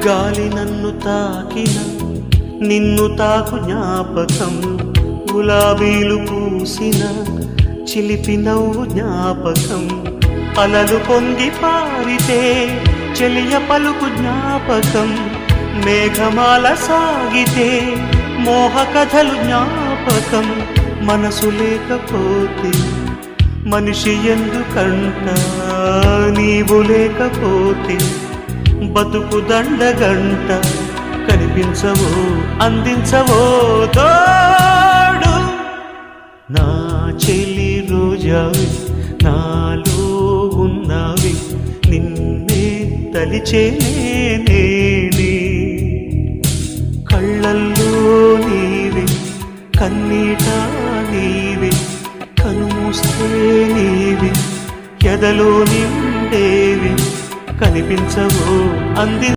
గాలి నన్ను తాకిన నిన్ను తాకు జ్ఞాపకం గులాబీలు పూసిన చిలిపి నవ్వు జ్ఞాపకం అలలు పొంగి పారితే చెలియ పలుకు జ్ఞాపకం మేఘమాల సాగితే మోహ కథలు జ్ఞాపకం మనసు లేకపోతే మనిషి ఎందుకంట నీవు లేకపోతే బతుకు దండగంట కనిపించవో అందించవో తోడు నా చెలి రోజావి నాలో ఉన్నవి నిన్నే తలిచేనే కళ్ళల్లో నీవే కన్నీట నీవే కనుమూస్తే నీవే ఎదలో నిండేవి కనిపించవో అంది